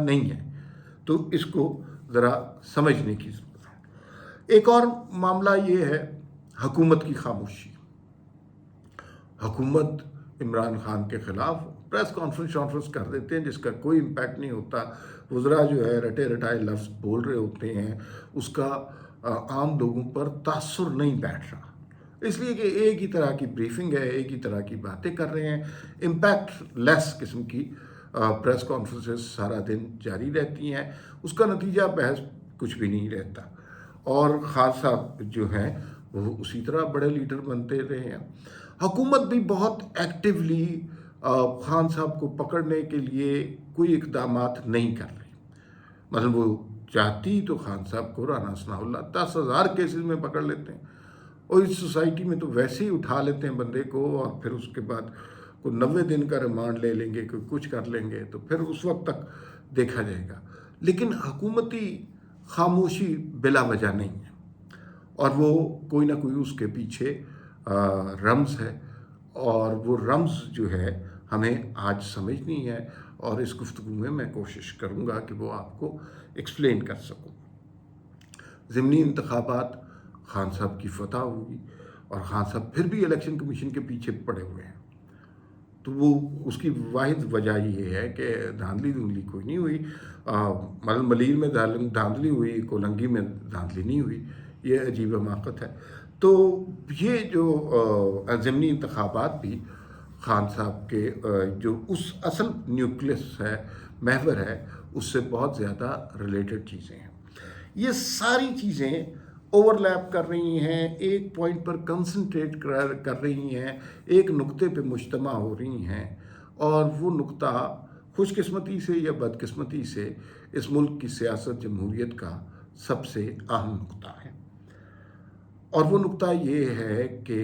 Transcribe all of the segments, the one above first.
نہیں ہے، تو اس کو ذرا سمجھنے کی ضرورت ہے۔ ایک اور معاملہ یہ ہے حکومت کی خاموشی۔ حکومت عمران خان کے خلاف پریس کانفرنس کر دیتے ہیں جس کا کوئی امپیکٹ نہیں ہوتا، وزراء جو ہے رٹے رٹائے لفظ بول رہے ہوتے ہیں، اس کا عام لوگوں پر تاثر نہیں بیٹھ رہا، اس لیے کہ ایک ہی طرح کی بریفنگ ہے، ایک ہی طرح کی باتیں کر رہے ہیں، امپیکٹ لیس قسم کی پریس کانفرنسز سارا دن جاری رہتی ہیں، اس کا نتیجہ بحث کچھ بھی نہیں رہتا، اور خان صاحب جو ہیں وہ اسی طرح بڑے لیڈر بنتے رہے ہیں۔ حکومت بھی بہت ایکٹیولی خان صاحب کو پکڑنے کے لیے کوئی اقدامات نہیں کر رہی، مثلا وہ چاہتی تو خان صاحب کو رانا ثناء اللہ 10,000 کیسز میں پکڑ لیتے ہیں، اور اس سوسائٹی میں تو ویسے ہی اٹھا لیتے ہیں بندے کو، اور پھر اس کے بعد کوئی 90 دن کا ریمانڈ لے لیں گے، کوئی کچھ کر لیں گے، تو پھر اس وقت تک دیکھا جائے گا۔ لیکن حکومتی خاموشی بلا وجہ نہیں ہے، اور وہ کوئی نہ کوئی اس کے پیچھے رمز ہے، اور وہ رمز جو ہے ہمیں آج سمجھنی ہے، اور اس گفتگو میں کوشش کروں گا کہ وہ آپ کو ایکسپلین کر سکوں۔ ضمنی انتخابات خان صاحب کی فتح ہوگی، اور خان صاحب پھر بھی الیکشن کمیشن کے پیچھے پڑے ہوئے ہیں، تو وہ اس کی واحد وجہ یہ ہے کہ دھاندلی کوئی نہیں ہوئی، ملیر میں دھاندلی ہوئی، کولنگی میں دھاندلی نہیں ہوئی، یہ عجیب حماقت ہے۔ تو یہ جو ضمنی انتخابات بھی خان صاحب کے جو اس اصل نیوکلس ہے، محور ہے، اس سے بہت زیادہ ریلیٹڈ چیزیں ہیں۔ یہ ساری چیزیں اوور لیپ کر رہی ہیں، ایک پوائنٹ پر کنسنٹریٹ کر رہی ہیں، ایک نقطے پہ مجتمع ہو رہی ہیں، اور وہ نقطہ خوش قسمتی سے یا بد قسمتی سے اس ملک کی سیاست جمہوریت کا سب سے اہم نقطہ ہے، اور وہ نقطہ یہ ہے کہ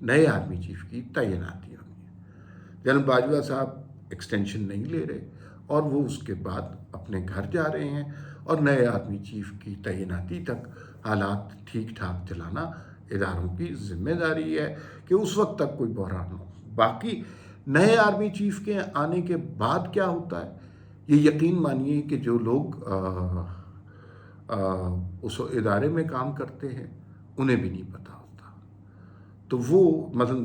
نئے آرمی چیف کی تعیناتی ہونی ہے۔ جنرل باجوہ صاحب ایکسٹینشن نہیں لے رہے، اور وہ اس کے بعد اپنے گھر جا رہے ہیں، اور نئے آرمی چیف کی تعیناتی تک حالات ٹھیک ٹھاک چلانا اداروں کی ذمہ داری ہے کہ اس وقت تک کوئی بحران نہ ہو۔ باقی نئے آرمی چیف کے آنے کے بعد کیا ہوتا ہے، یہ یقین مانیے کہ جو لوگ اس ادارے میں کام کرتے ہیں انہیں بھی نہیں پتہ ہوتا۔ تو وہ مثلا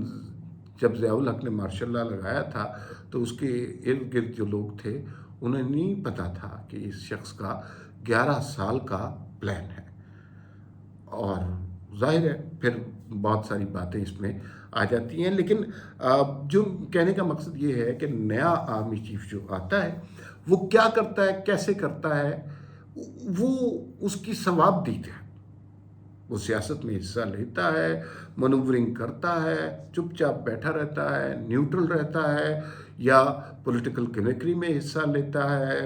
جب ضیاء الحق نے مارشل لا لگایا تھا تو اس کے ارد گرد جو لوگ تھے انہیں نہیں پتہ تھا کہ اس شخص کا 11 سال کا پلان ہے، اور ظاہر ہے پھر بہت ساری باتیں اس میں آ جاتی ہیں۔ لیکن جو کہنے کا مقصد یہ ہے کہ نیا آرمی چیف جو آتا ہے وہ کیا کرتا ہے، کیسے کرتا ہے، وہ اس کی ثواب دید ہے۔ وہ سیاست میں حصہ لیتا ہے، منورنگ کرتا ہے، چپ چاپ بیٹھا رہتا ہے، نیوٹرل رہتا ہے، یا پولیٹیکل کمیکری میں حصہ لیتا ہے،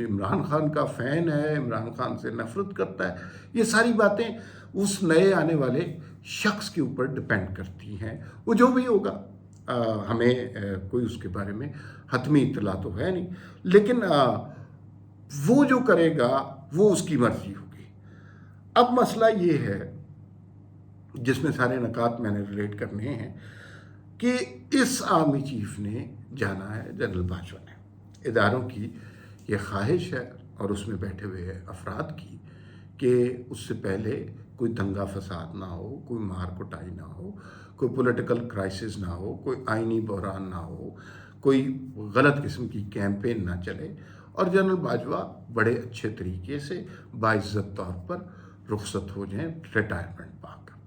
عمران خان کا فین ہے، عمران خان سے نفرت کرتا ہے، یہ ساری باتیں اس نئے آنے والے شخص کے اوپر ڈپینڈ کرتی ہیں۔ وہ جو بھی ہوگا، ہمیں کوئی اس کے بارے میں حتمی اطلاع تو ہے نہیں، لیکن وہ جو کرے گا وہ اس کی مرضی ہوگی۔ اب مسئلہ یہ ہے جس میں سارے نکات میں نے ریلیٹ کرنے ہیں کہ اس آرمی چیف نے جانا ہے جنرل باجوہ نے، اداروں کی یہ خواہش ہے اور اس میں بیٹھے ہوئے افراد کی کہ اس سے پہلے کوئی دنگا فساد نہ ہو، کوئی مار کٹائی نہ ہو، کوئی پولیٹیکل کرائسس نہ ہو، کوئی آئینی بحران نہ ہو، کوئی غلط قسم کی کیمپین نہ چلے، اور جنرل باجوہ بڑے اچھے طریقے سے باعزت طور پر رخصت ہو جائیں ریٹائرمنٹ پا کر۔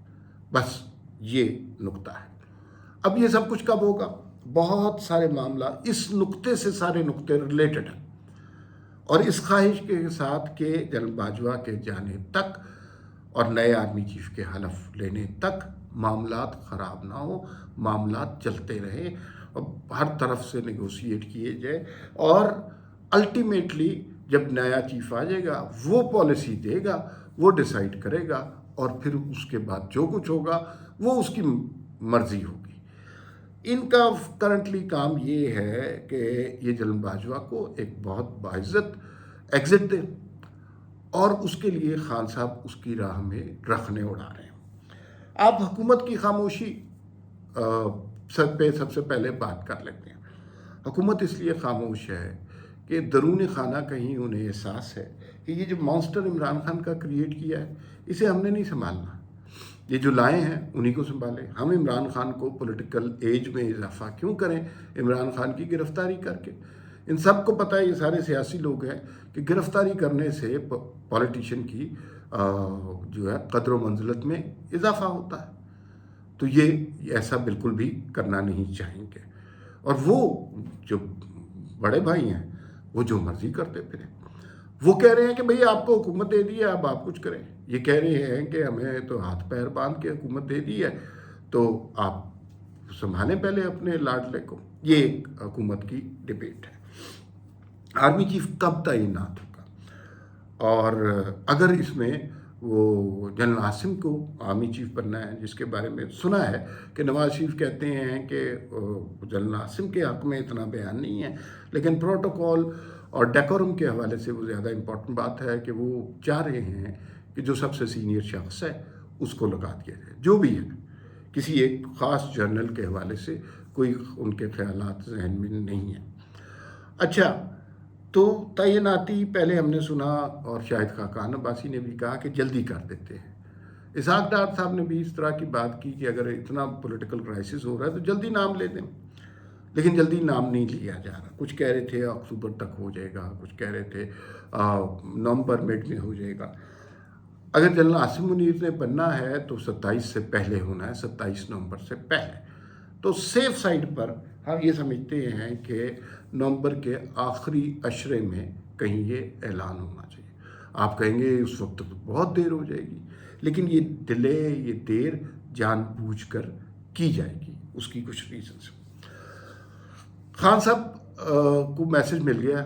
بس یہ نقطہ ہے۔ اب یہ سب کچھ کب ہوگا؟ بہت سارے معاملہ اس نقطے سے سارے نقطے ریلیٹڈ ہیں، اور اس خواہش کے ساتھ کہ جنرل باجوہ کے جانے تک اور نئے آرمی چیف کے حلف لینے تک معاملات خراب نہ ہو، معاملات چلتے رہیں، اور ہر طرف سے نیگوشیٹ کیے جائے، اور الٹیمیٹلی جب نیا چیف آ جائے گا وہ پالیسی دے گا، وہ ڈیسائیڈ کرے گا، اور پھر اس کے بعد جو کچھ ہوگا وہ اس کی مرضی ہوگی۔ ان کا کرنٹلی کام یہ ہے کہ یہ جنرل باجوہ کو ایک بہت باعزت ایگزٹ دے، اور اس کے لیے خان صاحب اس کی راہ میں رخنے اڑا رہے ہیں۔ آپ حکومت کی خاموشی سب سے پہلے بات کر لیتے ہیں۔ حکومت اس لیے خاموش ہے کہ درون خانہ کہیں انہیں احساس ہے کہ یہ جو مانسٹر عمران خان کا کریٹ کیا ہے اسے ہم نے نہیں سنبھالنا، یہ جو لائے ہیں انہی کو سنبھالیں۔ ہم عمران خان کو پولیٹیکل ایج میں اضافہ کیوں کریں عمران خان کی گرفتاری کر کے؟ ان سب کو پتہ ہے، یہ سارے سیاسی لوگ ہیں کہ گرفتاری کرنے سے پولیٹیشین کی جو ہے قدر و منزلت میں اضافہ ہوتا ہے، تو یہ ایسا بالکل بھی کرنا نہیں چاہیں گے۔ اور وہ جو بڑے بھائی ہیں وہ جو مرضی کرتے پھریں، وہ کہہ رہے ہیں کہ بھئی آپ کو حکومت دے دی ہے، اب آپ کچھ کریں۔ یہ کہہ رہے ہیں کہ ہمیں تو ہاتھ پیر باندھ کے حکومت دے دی ہے، تو آپ سنبھالیں پہلے اپنے لاڈلے کو۔ یہ ایک حکومت کی ڈبیٹ ہے۔ آرمی چیف کب تعینات ہوگا؟ اور اگر اس میں وہ جنرل عاصم کو آرمی چیف بننا ہے، جس کے بارے میں سنا ہے کہ نواز شریف کہتے ہیں کہ جنرل عاصم کے حق میں اتنا بیان نہیں ہے، لیکن پروٹوکول اور ڈیکورم کے حوالے سے وہ زیادہ امپورٹنٹ بات ہے کہ وہ چاہ رہے ہیں کہ جو سب سے سینئر شخص ہے اس کو لگا دیا جائے، جو بھی ہے، کسی ایک خاص جرنل کے حوالے سے کوئی ان کے خیالات ذہن میں نہیں ہیں۔ اچھا، تو تعیناتی پہلے ہم نے سنا، اور شاہد خاقان عباسی نے بھی کہا کہ جلدی کر دیتے ہیں۔ اسحاق ڈار صاحب نے بھی اس طرح کی بات کی کہ اگر اتنا پولیٹیکل کرائسس ہو رہا ہے تو جلدی نام لے دیں، لیکن جلدی نام نہیں لیا جا رہا۔ کچھ کہہ رہے تھے اکتوبر تک ہو جائے گا، کچھ کہہ رہے تھے نومبر مڈ میں ہو جائے گا۔ اگر جنرل عاصم منیر نے بننا ہے تو 27 سے پہلے ہونا ہے، 27 نومبر سے پہلے۔ تو سیف سائڈ پر ہم یہ سمجھتے ہیں کہ نومبر کے آخری عشرے میں کہیں یہ اعلان ہونا چاہیے۔ آپ کہیں گے اس وقت تو بہت دیر ہو جائے گی، لیکن یہ ڈیلے، یہ دیر جان بوجھ کر کی جائے گی، اس کی کچھ ریزنز۔ خان صاحب کو میسج مل گیا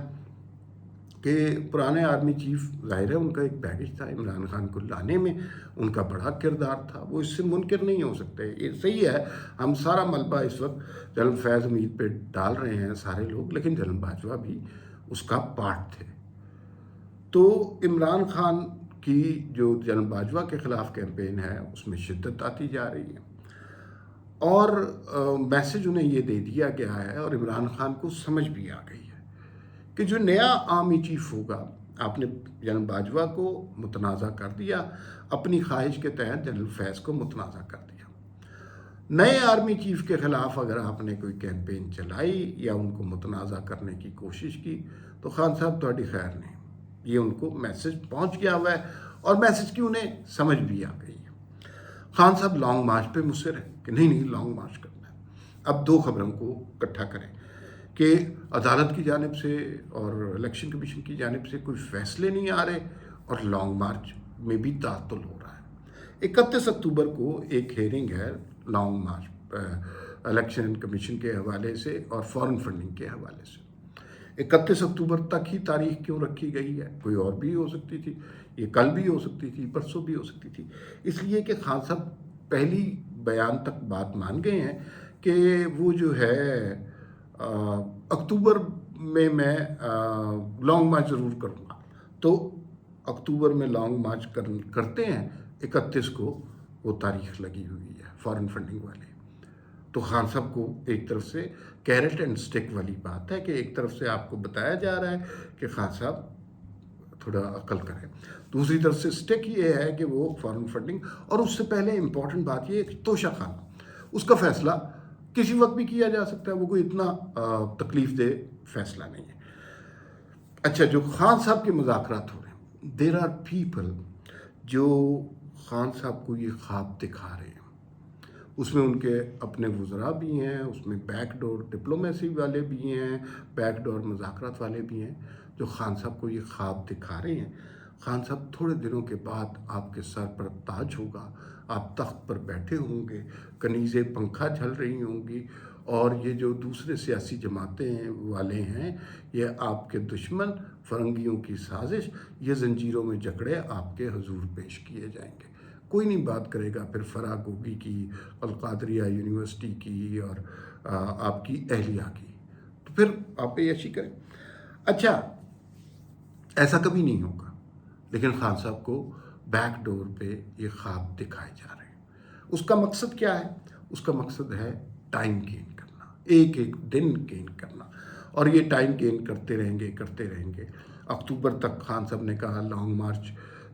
کہ پرانے آرمی چیف، ظاہر ہے ان کا ایک بیگیج تھا عمران خان کو لانے میں، ان کا بڑا کردار تھا، وہ اس سے منکر نہیں ہو سکتے۔ یہ صحیح ہے، ہم سارا ملبہ اس وقت جنرل فیض امید پہ ڈال رہے ہیں سارے لوگ، لیکن جنرل باجوہ بھی اس کا پارٹ تھے۔ تو عمران خان کی جو جنرل باجوہ کے خلاف کیمپین ہے اس میں شدت آتی جا رہی ہے، اور میسج انہیں یہ دے دیا گیا ہے، اور عمران خان کو سمجھ بھی آ گئی ہے کہ جو نیا آرمی چیف ہوگا، آپ نے جنرل باجوہ کو متنازع کر دیا، اپنی خواہش کے تحت جنرل فیض کو متنازع کر دیا۔ نئے آرمی چیف کے خلاف اگر آپ نے کوئی کیمپین چلائی یا ان کو متنازع کرنے کی کوشش کی تو خان صاحب تہاڈی خیر نہیں۔ یہ ان کو میسج پہنچ گیا ہوا ہے، اور میسج کی انہیں سمجھ بھی آ گئی ہے۔ خان صاحب لانگ مارچ پہ مصر ہے کہ نہیں لانگ مارچ کرنا ہے۔ اب دو خبروں کو اکٹھا کریں کہ عدالت کی جانب سے اور الیکشن کمیشن کی جانب سے کوئی فیصلے نہیں آ رہے، اور لانگ مارچ میں بھی تعطل ہو رہا ہے۔ 31 اکتوبر کو ایک ہیئرنگ ہے لانگ مارچ الیکشن کمیشن کے حوالے سے اور فارن فنڈنگ کے حوالے سے۔ 31 اکتوبر تک ہی تاریخ کیوں رکھی گئی ہے؟ کوئی اور بھی ہو سکتی تھی، یہ کل بھی ہو سکتی تھی، پرسوں بھی ہو سکتی تھی۔ اس لیے کہ خان صاحب پہلی بیان تک بات مان گئے ہیں کہ وہ جو ہے اکتوبر میں لانگ مارچ ضرور کروں گا۔ تو اکتوبر میں لانگ مارچ کرتے ہیں، 31 کو وہ تاریخ لگی ہوئی ہے فارن فنڈنگ والے۔ تو خان صاحب کو ایک طرف سے کیرٹ اینڈ سٹک والی بات ہے کہ ایک طرف سے آپ کو بتایا جا رہا ہے کہ خان صاحب تھوڑا عقل کریں، دوسری طرف سے سٹک یہ ہے کہ وہ فارن فنڈنگ، اور اس سے پہلے امپورٹنٹ بات یہ ہے کہ توشہ خانہ، اس کا فیصلہ کسی وقت بھی کیا جا سکتا ہے، وہ کوئی اتنا تکلیف دہ فیصلہ نہیں ہے۔ اچھا، جو خان صاحب کے مذاکرات ہو رہے ہیں، دیر آر پیپل جو خان صاحب کو یہ خواب دکھا رہے ہیں، اس میں ان کے اپنے وزراء بھی ہیں، اس میں بیک ڈور ڈپلومیسی والے بھی ہیں، بیک ڈور مذاکرات والے بھی ہیں، جو خان صاحب کو یہ خواب دکھا رہے ہیں۔ خان صاحب تھوڑے دنوں کے بعد آپ کے سر پر تاج ہوگا، آپ تخت پر بیٹھے ہوں گے، کنیزیں پنکھا جھل رہی ہوں گی، اور یہ جو دوسرے سیاسی جماعتیں والے ہیں، یہ آپ کے دشمن فرنگیوں کی سازش، یہ زنجیروں میں جکڑے آپ کے حضور پیش کیے جائیں گے۔ کوئی نہیں بات کرے گا پھر فرا گوگی کی، القادریہ یونیورسٹی کی، اور آپ کی اہلیہ کی، تو پھر آپ عیاشی کریں۔ اچھا، ایسا کبھی نہیں ہوگا، لیکن خان صاحب کو بیک ڈور پہ یہ خواب دکھائے جا رہے ہیں۔ اس کا مقصد کیا ہے؟ اس کا مقصد ہے ٹائم گین کرنا، ایک ایک دن گین کرنا۔ اور یہ ٹائم گین کرتے رہیں گے. اکتوبر تک خان صاحب نے کہا لانگ مارچ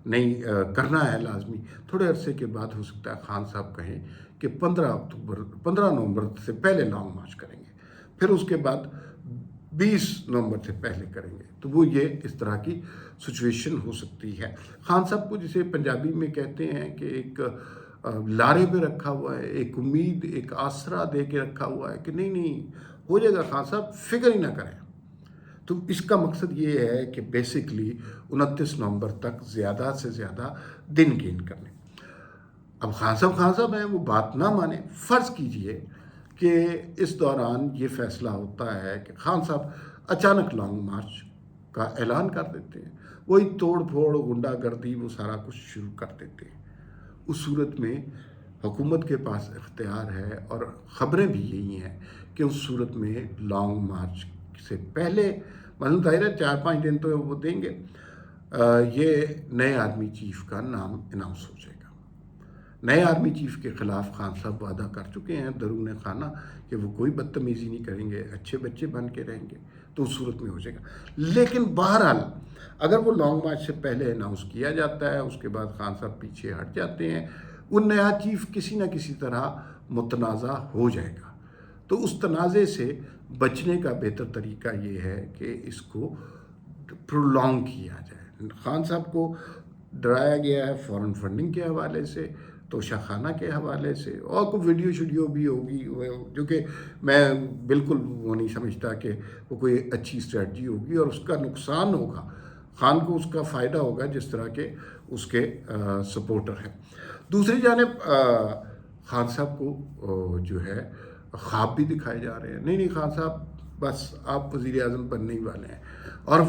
نہیں کرنا ہے لازمی. تھوڑے عرصے کے بعد ہو سکتا ہے خان صاحب کہیں کہ 15 نومبر سے پہلے لانگ مارچ کریں گے، پھر اس کے بعد 20 نومبر سے پہلے کریں گے. تو وہ یہ اس طرح کی سچویشن ہو سکتی ہے. خان صاحب کو جسے پنجابی میں کہتے ہیں کہ ایک لارے پہ رکھا ہوا ہے، ایک امید، ایک آسرا دے کے رکھا ہوا ہے کہ نہیں ہو جائے گا خان صاحب، فکر ہی نہ کریں. تو اس کا مقصد یہ ہے کہ بیسکلی 29 نومبر تک زیادہ سے زیادہ دن گین کرنے. اب خان صاحب ہیں، وہ بات نہ مانیں. فرض کیجئے کہ اس دوران یہ فیصلہ ہوتا ہے کہ خان صاحب اچانک لانگ مارچ کا اعلان کر دیتے ہیں، وہی توڑ پھوڑ، غنڈہ گردی، وہ سارا کچھ شروع کر دیتے ہیں. اس صورت میں حکومت کے پاس اختیار ہے، اور خبریں بھی یہی ہیں کہ اس صورت میں لانگ مارچ سے پہلے مثلاً ظاہر ہے 4-5 دن تو وہ دیں گے، یہ نئے آرمی چیف کا نام اناؤنس ہو جائے گا. نئے آرمی چیف کے خلاف خان صاحب وعدہ کر چکے ہیں درون خانہ کہ وہ کوئی بدتمیزی نہیں کریں گے، اچھے بچے بن کے رہیں گے. تو اس صورت میں ہو جائے گا. لیکن بہرحال اگر وہ لانگ مارچ سے پہلے اناؤنس کیا جاتا ہے، اس کے بعد خان صاحب پیچھے ہٹ جاتے ہیں، وہ نیا چیف کسی نہ کسی طرح متنازع ہو جائے گا. تو اس تنازع سے بچنے کا بہتر طریقہ یہ ہے کہ اس کو پرولونگ کیا جائے. خان صاحب کو ڈرایا گیا ہے فورن فنڈنگ کے حوالے سے، توشہ خانہ کے حوالے سے، اور کوئی ویڈیو بھی ہوگی جو کہ میں بالکل وہ نہیں سمجھتا کہ وہ کوئی اچھی اسٹریٹجی ہوگی، اور اس کا نقصان ہوگا خان کو، اس کا فائدہ ہوگا جس طرح کے اس کے سپورٹر ہیں. دوسری جانب خان صاحب کو جو ہے خواب بھی دکھائے جا رہے ہیں. نہیں خان صاحب بس آپ وزیر اعظم بننے ہی والے ہیں. اور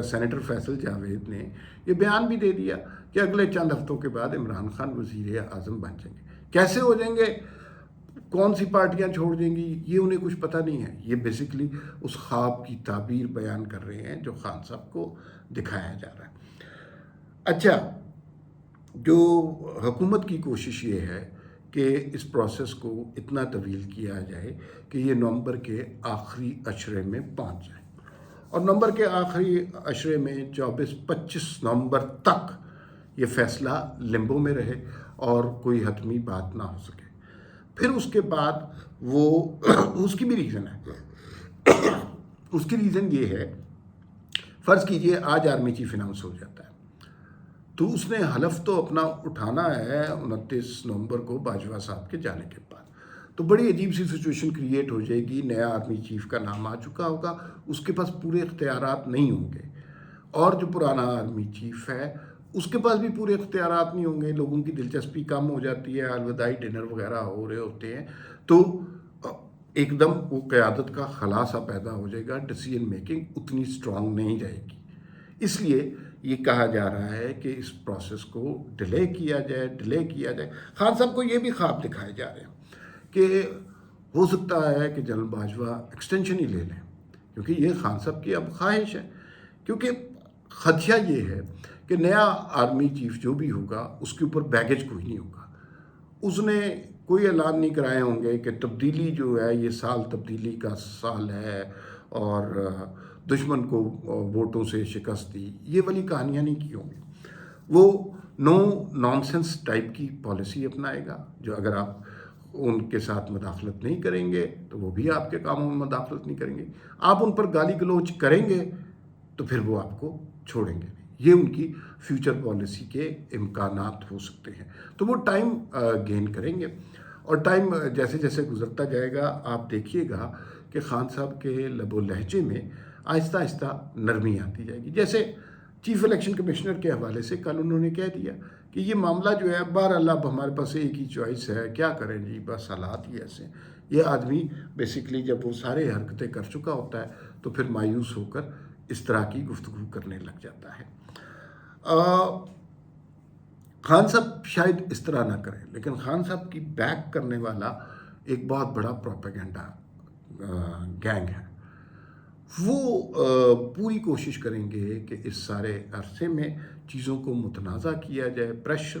سینیٹر فیصل جاوید نے یہ بیان بھی دے دیا کہ اگلے چند ہفتوں کے بعد عمران خان وزیر اعظم بن جائیں گے. کیسے ہو جائیں گے، کون سی پارٹیاں چھوڑ دیں گی، یہ انہیں کچھ پتہ نہیں ہے. یہ بیسکلی اس خواب کی تعبیر بیان کر رہے ہیں جو خان صاحب کو دکھایا جا رہا ہے. اچھا، جو حکومت کی کوشش یہ ہے کہ اس پروسیس کو اتنا طویل کیا جائے کہ یہ نومبر کے آخری عشرے میں پہنچ جائے، اور نومبر کے آخری عشرے میں 24-25 نومبر تک یہ فیصلہ لمبو میں رہے اور کوئی حتمی بات نہ ہو سکے. پھر اس کے بعد وہ اس کی بھی ریزن ہے. اس کی ریزن یہ ہے، فرض کیجئے آج آرمی چیف اناؤنس ہو جاتا ہے تو اس نے حلف تو اپنا اٹھانا ہے 29 نومبر کو باجوہ صاحب کے جانے کے بعد. تو بڑی عجیب سی سچویشن کریٹ ہو جائے گی. نیا آرمی چیف کا نام آ چکا ہوگا، اس کے پاس پورے اختیارات نہیں ہوں گے، اور جو پرانا آرمی چیف ہے اس کے پاس بھی پورے اختیارات نہیں ہوں گے. لوگوں کی دلچسپی کم ہو جاتی ہے، الوداعی ڈنر وغیرہ ہو رہے ہوتے ہیں، تو ایک دم وہ قیادت کا خلاصہ پیدا ہو جائے گا. ڈیسیژن میکنگ اتنی اسٹرانگ نہیں جائے گی. اس لیے یہ کہا جا رہا ہے کہ اس پروسیس کو ڈیلے کیا جائے. خان صاحب کو یہ بھی خواب دکھائے جا رہے ہیں کہ ہو سکتا ہے کہ جنرل باجوہ ایکسٹینشن ہی لے لیں، کیونکہ یہ خان صاحب کی اب خواہش ہے. کیونکہ خدشہ یہ ہے کہ نیا آرمی چیف جو بھی ہوگا اس کے اوپر بیگیج کوئی نہیں ہوگا. اس نے کوئی اعلان نہیں کرائے ہوں گے کہ تبدیلی جو ہے یہ سال تبدیلی کا سال ہے اور دشمن کو ووٹوں سے شکست دی، یہ والی کہانیاں نہیں کی ہوں گی. وہ نو نانسنس ٹائپ کی پالیسی اپنائے گا، جو اگر آپ ان کے ساتھ مداخلت نہیں کریں گے تو وہ بھی آپ کے کاموں میں مداخلت نہیں کریں گے. آپ ان پر گالی گلوچ کریں گے تو پھر وہ آپ کو چھوڑیں گے. یہ ان کی فیوچر پالیسی کے امکانات ہو سکتے ہیں. تو وہ ٹائم گین کریں گے، اور ٹائم جیسے جیسے گزرتا جائے گا آپ دیکھیے گا کہ خان صاحب کے لب و لہجے میں آہستہ آہستہ نرمی آتی جائے گی. جیسے چیف الیکشن کمشنر کے حوالے سے کل انہوں نے کہہ دیا کہ یہ معاملہ جو ہے بہرحال اب ہمارے پاس ایک ہی چوائس ہے، کیا کریں جی، بس حالات ہی ایسے. یہ آدمی بیسکلی جب وہ سارے حرکتیں کر چکا ہوتا ہے تو پھر مایوس ہو کر اس طرح کی گفتگو کرنے لگ جاتا ہے. خان صاحب شاید اس طرح نہ کریں، لیکن خان صاحب کی بیک کرنے والا ایک بہت بڑا پروپیگنڈا گینگ ہے. وہ پوری کوشش کریں گے کہ اس سارے عرصے میں چیزوں کو متنازع کیا جائے، پریشر